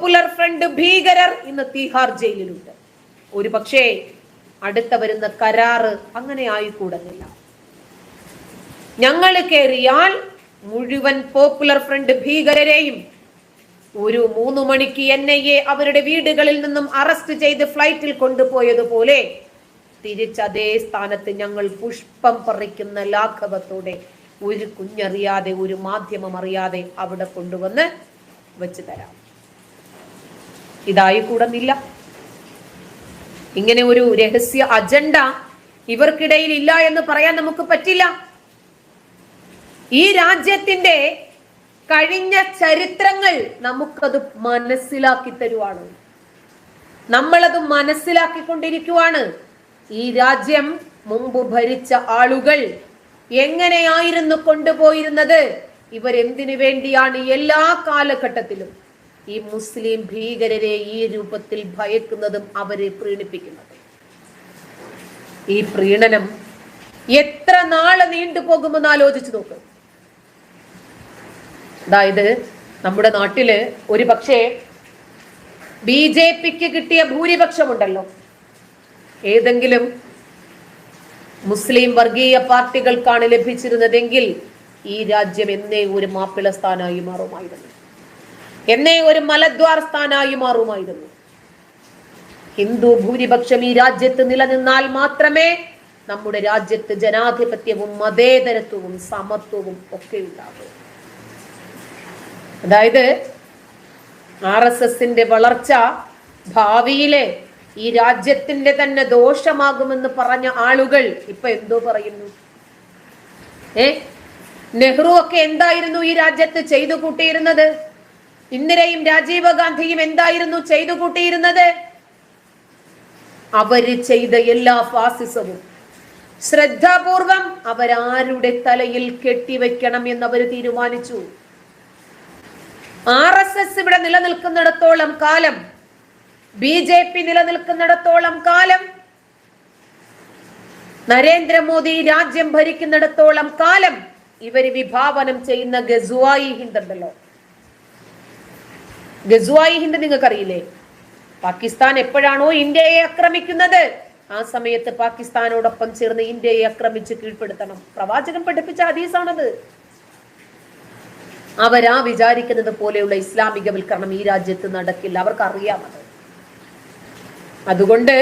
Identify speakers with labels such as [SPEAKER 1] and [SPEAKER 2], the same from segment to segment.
[SPEAKER 1] Popular front ഭീകരർ ഇന്ന് തീഹാർ ജയിലിലുണ്ട്. ഒരു പക്ഷേ അടുത്ത വരുന്ന കരാറ് അങ്ങനെ ആയിക്കൂടുന്നില്ല. ഞങ്ങൾ കയറിയാൽ മുഴുവൻ പോപ്പുലർ ഫ്രണ്ട് ഭീകരരെയും ഒരു 3 മണിക്ക് NIA അവരുടെ വീടുകളിൽ നിന്നും അറസ്റ്റ് ചെയ്ത് ഫ്ലൈറ്റിൽ കൊണ്ടുപോയതുപോലെ തിരിച്ചതേ സ്ഥാനത്ത് ഞങ്ങൾ പുഷ്പം പറിക്കുന്ന ലാഘവത്തോടെ ഒരു കുഞ്ഞറിയാതെ ഒരു മാധ്യമം അറിയാതെ അവിടെ കൊണ്ടുവന്ന് വെച്ച് തരാം. ഇതായി കൂടുന്നില്ല. ഇങ്ങനെ ഒരു രഹസ്യ അജണ്ട ഇവർക്കിടയിൽ ഇല്ല എന്ന് പറയാൻ നമുക്ക് പറ്റില്ല. ഈ രാജ്യത്തിന്റെ കഴിഞ്ഞ ചരിത്രങ്ങൾ നമുക്കത് മനസ്സിലാക്കി തരുവാണ്. നമ്മളത് മനസ്സിലാക്കിക്കൊണ്ടിരിക്കുവാണ്. ഈ രാജ്യം മുമ്പ് ഭരിച്ച ആളുകൾ എങ്ങനെയായിരുന്നു കൊണ്ടുപോയിരുന്നത്, ഇവരെന്തിനു വേണ്ടിയാണ് എല്ലാ കാലഘട്ടത്തിലും ഈ മുസ്ലിം ഭീകരരെ ഈ രൂപത്തിൽ ഭയക്കുന്നതും അവരെ പ്രീണിപ്പിക്കുന്നത്. ഈ പ്രീണനം എത്ര നാള് നീണ്ടുപോകുമെന്ന് ആലോചിച്ചു നോക്ക്. അതായത് നമ്മുടെ നാട്ടില് ഒരു പക്ഷേ BJPക്ക് കിട്ടിയ ഭൂരിപക്ഷമുണ്ടല്ലോ, ഏതെങ്കിലും മുസ്ലിം വർഗീയ പാർട്ടികൾക്കാണ് ലഭിച്ചിരുന്നതെങ്കിൽ ഈ രാജ്യം എന്നേ ഒരു മാപ്പിള സ്ഥാനായി മാറുമായിരുന്നു, എന്നേ ഒരു മലദ്വാർ സ്ഥാനായി മാറുമായിരുന്നു. ഹിന്ദു ഭൂരിപക്ഷം ഈ രാജ്യത്ത് നിലനിന്നാൽ മാത്രമേ നമ്മുടെ രാജ്യത്ത് ജനാധിപത്യവും മതേതരത്വവും സമത്വവും ഒക്കെ ഉണ്ടാകൂ. അതായത് RSSന്റെ വളർച്ച ഭാവിയിലെ ഈ രാജ്യത്തിന്റെ തന്നെ ദോഷമാകുമെന്ന് പറഞ്ഞ ആളുകൾ ഇപ്പൊ എന്തോ പറയുന്നു. നെഹ്റു ഒക്കെ എന്തായിരുന്നു ഈ രാജ്യത്ത് ചെയ്തു കൂട്ടിയിരുന്നത്? ഇന്ദിരയും രാജീവ് ഗാന്ധിയും എന്തായിരുന്നു ചെയ്തു കൂട്ടിയിരുന്നത്? അവര് ചെയ്ത എല്ലാ ഫാസിസവും ശ്രദ്ധാപൂർവം അവരാരുടെ തലയിൽ കെട്ടിവെക്കണം എന്ന് അവർ തീരുമാനിച്ചു. RSS ഇവിടെ നിലനിൽക്കുന്നിടത്തോളം കാലം, BJP നിലനിൽക്കുന്നിടത്തോളം കാലം, നരേന്ദ്രമോദി രാജ്യം ഭരിക്കുന്നിടത്തോളം കാലം ഇവര് വിഭാവനം ചെയ്യുന്ന ഗസ്വായി ഹിന്ദ് ഉണ്ടല്ലോ. ഗസ്വായി ഹിന്ദ് നിങ്ങൾക്കറിയില്ലേ? പാകിസ്ഥാൻ എപ്പോഴാണോ ഇന്ത്യയെ ആക്രമിക്കുന്നത് ആ സമയത്ത് പാകിസ്ഥാനോടൊപ്പം ചേർന്ന് ഇന്ത്യയെ ആക്രമിച്ച് കീഴ്പ്പെടുത്തണം. പ്രവാചകൻ പഠിപ്പിച്ച ഹദീസാണത്. അവരാ വിചാരിക്കുന്നത് പോലെയുള്ള ഇസ്ലാമികവൽക്കരണം ഈ രാജ്യത്ത് നടക്കില്ല. അവർക്ക് അറിയാമത്. അതുകൊണ്ട്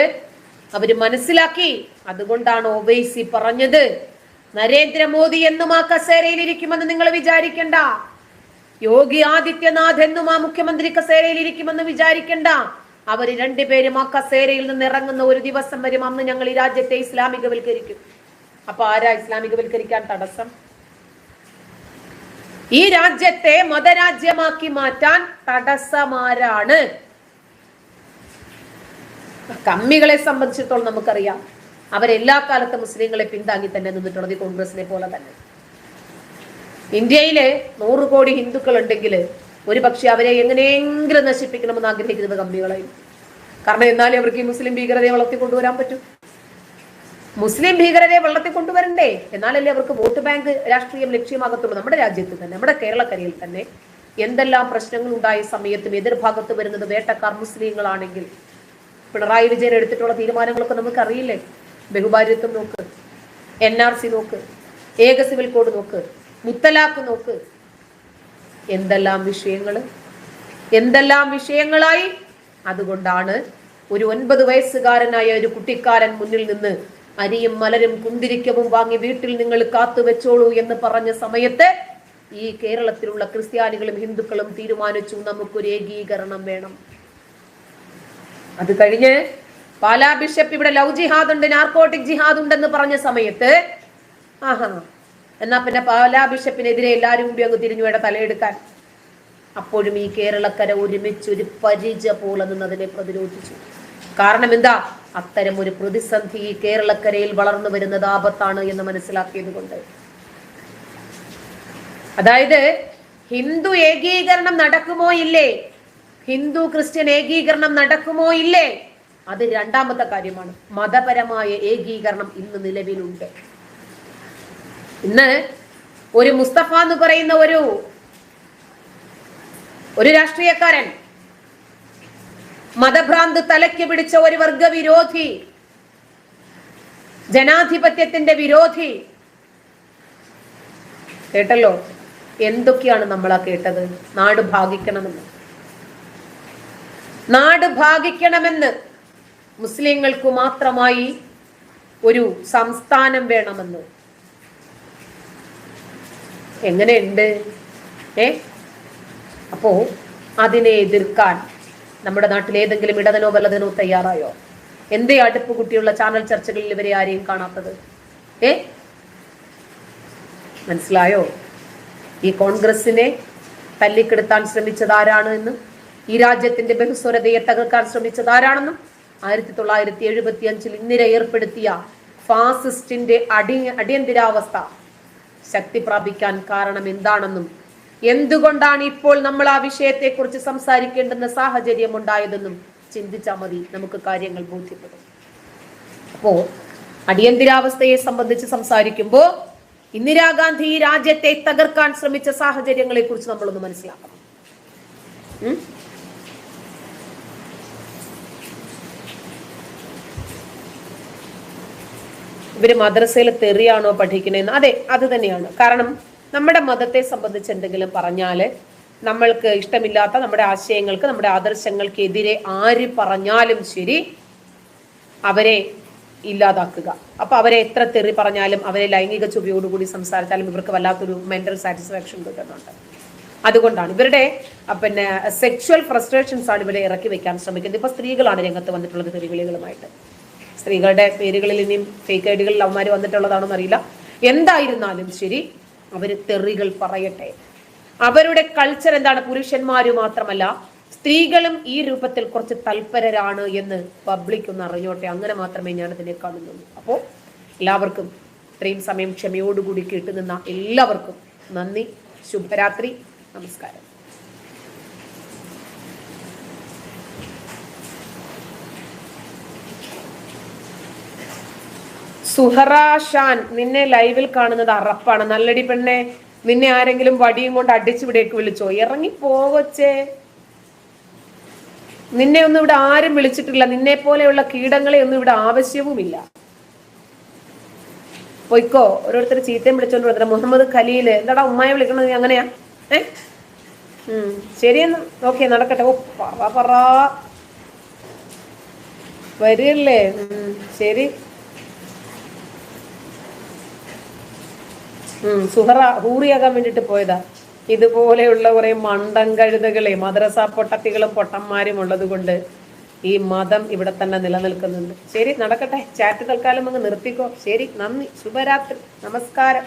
[SPEAKER 1] അവര് മനസ്സിലാക്കി. അതുകൊണ്ടാണ് ഒവൈസി പറഞ്ഞത് നരേന്ദ്രമോദി എന്നും ആ കസേരയിൽ ഇരിക്കുമെന്ന് നിങ്ങൾ വിചാരിക്കണ്ട, യോഗി ആദിത്യനാഥ് എന്നും ആ മുഖ്യമന്ത്രി കസേരയിൽ ഇരിക്കുമെന്ന് വിചാരിക്കണ്ട. അവര് രണ്ടുപേരും ആ കസേരയിൽ നിന്ന് ഇറങ്ങുന്ന ഒരു ദിവസം വരും, അന്ന് ഞങ്ങൾ ഈ രാജ്യത്തെ ഇസ്ലാമികവൽക്കരിക്കും. അപ്പൊ ആരാ ഇസ്ലാമികവൽക്കരിക്കാൻ തടസ്സം? ഈ രാജ്യത്തെ മതരാജ്യമാക്കി മാറ്റാൻ തടസ്സമാരാണ്? കമ്മികളെ സംബന്ധിച്ചിടത്തോളം നമുക്കറിയാം, അവരെല്ലാ കാലത്തും മുസ്ലിങ്ങളെ പിന്താങ്ങി തന്നെ നിന്നിട്ടുള്ളത് കോൺഗ്രസിനെ പോലെ തന്നെ. ഇന്ത്യയില് 100 കോടി ഹിന്ദുക്കൾ ഉണ്ടെങ്കിൽ ഒരു പക്ഷെ അവരെ എങ്ങനെയെങ്കിലും നശിപ്പിക്കണമെന്ന് ആഗ്രഹിക്കുന്നത് കമ്മികളായിരിക്കും. കാരണം എന്നാലേ അവർക്ക് ഈ മുസ്ലിം ഭീകരതയെ വളർത്തിക്കൊണ്ടുവരാൻ പറ്റും. മുസ്ലിം ഭീകരരെ വളർത്തിക്കൊണ്ടുവരണ്ടേ? എന്നാലല്ലേ അവർക്ക് വോട്ട് ബാങ്ക് രാഷ്ട്രീയം ലക്ഷ്യമാകത്തുള്ളൂ. നമ്മുടെ രാജ്യത്ത് തന്നെ, നമ്മുടെ കേരളക്കരയിൽ തന്നെ എന്തെല്ലാം പ്രശ്നങ്ങൾ ഉണ്ടായ സമയത്തും എതിർഭാഗത്ത് വരുന്നത് വേട്ടക്കാർ മുസ്ലിങ്ങളാണെങ്കിൽ പിണറായി വിജയൻ എടുത്തിട്ടുള്ള തീരുമാനങ്ങളൊക്കെ നമുക്ക് അറിയില്ലേ? ബഹുഭാര്യത്വം നോക്ക്, NRC നോക്ക്, ഏക സിവിൽ കോഡ് നോക്ക്, മുത്തലാഖ് നോക്ക്, എന്തെല്ലാം വിഷയങ്ങളായി. അതുകൊണ്ടാണ് ഒരു 9 വയസ്സുകാരനായ ഒരു കുട്ടിക്കാരൻ മുന്നിൽ നിന്ന് അരിയും മലരും കുന്തിരിക്കവും വാങ്ങി വീട്ടിൽ നിങ്ങൾ കാത്തു വെച്ചോളൂ എന്ന് പറഞ്ഞ സമയത്ത് ഈ കേരളത്തിലുള്ള ക്രിസ്ത്യാനികളും ഹിന്ദുക്കളും തീരുമാനിച്ചു നമുക്കൊരു ഏകീകരണം വേണം. അത് കഴിഞ്ഞ് പാലാ ബിഷപ്പ് ഇവിടെ ലവ് ജിഹാദ് ഉണ്ട്, നാർക്കോട്ടിക് ജിഹാദ് ഉണ്ടെന്ന് പറഞ്ഞ സമയത്ത് എന്നാ പിന്നെ പാലാ ബിഷപ്പിനെതിരെ എല്ലാവരും കൂടി അങ്ങ് തിരിഞ്ഞു വേണ്ട തലയെടുക്കാൻ. അപ്പോഴും ഈ കേരളക്കര ഒരുമിച്ച് ഒരു പരിച പോലെ നിന്നതിനെ പ്രതിരോധിച്ചു. കാരണം എന്താ? അത്തരം ഒരു പ്രതിസന്ധി ഈ കേരളക്കരയിൽ വളർന്നു വരുന്നത് ആപത്താണ് എന്ന് മനസ്സിലാക്കിയത് കൊണ്ട്. അതായത് ഹിന്ദു ഏകീകരണം നടക്കുമോ ഇല്ലേ, ഹിന്ദു ക്രിസ്ത്യൻ ഏകീകരണം നടക്കുമോ ഇല്ലേ, അത് രണ്ടാമത്തെ കാര്യമാണ്. മതപരമായ ഏകീകരണം ഇന്ന് നിലവിലുണ്ട്. ഇന്ന് ഒരു മുസ്തഫ എന്ന് പറയുന്ന ഒരു രാഷ്ട്രീയക്കാരൻ മതഭ്രാന്ത് തലയ്ക്ക് പിടിച്ച ഒരു വർഗവിരോധി, ജനാധിപത്യത്തിന്റെ വിരോധി. കേട്ടല്ലോ എന്തൊക്കെയാണ് നമ്മൾ ആ കേട്ടത്? നാട് ഭാഗിക്കണമെന്ന്, നാട് ഭാഗിക്കണമെന്ന്, മുസ്ലിങ്ങൾക്ക് മാത്രമായി ഒരു സംസ്ഥാനം വേണമെന്ന്. എങ്ങനെയുണ്ട്? അപ്പോ അതിനെ എതിർക്കാൻ നമ്മുടെ നാട്ടിൽ ഏതെങ്കിലും ഇടതനോ വലതനോ തയ്യാറായോ? എന്തേ അടുപ്പ് കുട്ടിയുള്ള ചാനൽ ചർച്ചകളിൽ ഇവരെ ആരെയും കാണാത്തത്? മനസ്സിലായോ? ഈ കോൺഗ്രസിനെ തല്ലിക്കെടുത്താൻ ശ്രമിച്ചത് ആരാണ് എന്നും, ഈ രാജ്യത്തിന്റെ ബഹുസ്വരതയെ തകർക്കാൻ ശ്രമിച്ചത് ആരാണെന്നും, 1975 ഇന്ദിര ഏർപ്പെടുത്തിയ ഫാസിസ്റ്റിന്റെ അടിയന്തരാവസ്ഥ ശക്തി പ്രാപിക്കാൻ കാരണം എന്താണെന്നും, എന്തുകൊണ്ടാണ് ഇപ്പോൾ നമ്മൾ ആ വിഷയത്തെക്കുറിച്ച് സംസാരിക്കേണ്ടുന്ന സാഹചര്യം ഉണ്ടായതെന്നും ചിന്തിച്ചാൽ മതി, നമുക്ക് കാര്യങ്ങൾ ബോധ്യപ്പെടും. അപ്പോ അടിയന്തരാവസ്ഥയെ സംബന്ധിച്ച് സംസാരിക്കുമ്പോൾ ഇന്ദിരാഗാന്ധി ഈ രാജ്യത്തെ തകർക്കാൻ ശ്രമിച്ച സാഹചര്യങ്ങളെ കുറിച്ച് നമ്മളൊന്ന് മനസ്സിലാക്കണം. ഇവര് മദ്രസയിൽ തെറിയാണോ പഠിക്കണേന്ന്? അതെ, അത് തന്നെയാണ്. കാരണം നമ്മുടെ മതത്തെ സംബന്ധിച്ച് എന്തെങ്കിലും പറഞ്ഞാല്, നമ്മൾക്ക് ഇഷ്ടമില്ലാത്ത നമ്മുടെ ആശയങ്ങൾക്ക്, നമ്മുടെ ആദർശങ്ങൾക്കെതിരെ ആര് പറഞ്ഞാലും ശരി അവരെ ഇല്ലാതാക്കുക. അപ്പൊ അവരെ എത്ര തെറി പറഞ്ഞാലും, അവരെ ലൈംഗിക ചുവയോടുകൂടി സംസാരിച്ചാലും ഇവർക്ക് വല്ലാത്തൊരു മെന്റൽ സാറ്റിസ്ഫാക്ഷൻ കിട്ടുന്നുണ്ട്. അതുകൊണ്ടാണ് ഇവരുടെ പിന്നെ സെക്ഷുവൽ ഫ്രസ്ട്രേഷൻസ് ആണ് ഇവരെ ഇറക്കി വെക്കാൻ ശ്രമിക്കുന്നത്. ഇപ്പൊ സ്ത്രീകളാണ് രംഗത്ത് വന്നിട്ടുള്ളത് തെറിവിളികളുമായിട്ട്. സ്ത്രീകളുടെ പേരുകളിൽ ഇനിയും ഫേക്ക് ഐഡികളിൽ അവന്മാർ വന്നിട്ടുള്ളതാണെന്ന് അറിയില്ല. എന്തായിരുന്നാലും ശരി, അവര് തെറികൾ പറയട്ടെ. അവരുടെ കൾച്ചർ എന്താണ്? പുരുഷന്മാര് മാത്രമല്ല സ്ത്രീകളും ഈ രൂപത്തിൽ കുറച്ച് തൽപരരാണ് എന്ന് പബ്ലിക് ഒന്ന് അറിഞ്ഞോട്ടെ. അങ്ങനെ മാത്രമേ ഞാൻ ഇതിനെ കാണുന്നുള്ളൂ. അപ്പോൾ എല്ലാവർക്കും ഇത്രയും സമയം ക്ഷമയോടുകൂടി കേട്ടുനിന്ന എല്ലാവർക്കും നന്ദി. ശുഭരാത്രി. നമസ്കാരം. സുഹറ ഷാൻ, നിന്നെ ലൈവിൽ കാണുന്നത് അറപ്പാണ്. നല്ലടി പെണ്ണെ, നിന്നെ ആരെങ്കിലും വടിയും കൊണ്ട് അടിച്ചുവിടേക്ക് വിളിച്ചോ? ഇറങ്ങി പോവച്ചേ. നിന്നെ ഒന്നും ഇവിടെ ആരും വിളിച്ചിട്ടില്ല. നിന്നെ പോലെയുള്ള കീടങ്ങളെ ഒന്നും ഇവിടെ ആവശ്യവുമില്ല. പൊയ്ക്കോ. ഓരോരുത്തർ ചീത്തയും വിളിച്ചോണ്ട് വന്നിട്ട് മുഹമ്മദ് ഖലീല്, എന്താടാ ഉമ്മായെ വിളിക്കണത് അങ്ങനെയാ? ശരിയെന്ന്. ഓക്കെ, നടക്കട്ടെ. ഓ പറ വരില്ലേ? ശരി. സുഹറ ഹൂറിയാകാൻ വേണ്ടിട്ട് പോയതാ. ഇതുപോലെയുള്ള കുറെ മണ്ടൻ കഴുതകളെ, മദ്രസ പൊട്ടത്തികളും പൊട്ടന്മാരും ഉള്ളത് കൊണ്ട് ഈ മതം ഇവിടെ തന്നെ നിലനിൽക്കുന്നുണ്ട്. ശരി, നടക്കട്ടെ. ചാറ്റ് തൽക്കാലം അങ്ങ് നിർത്തിക്കോ. ശരി, നന്ദി. ശുഭരാത്രി. നമസ്കാരം.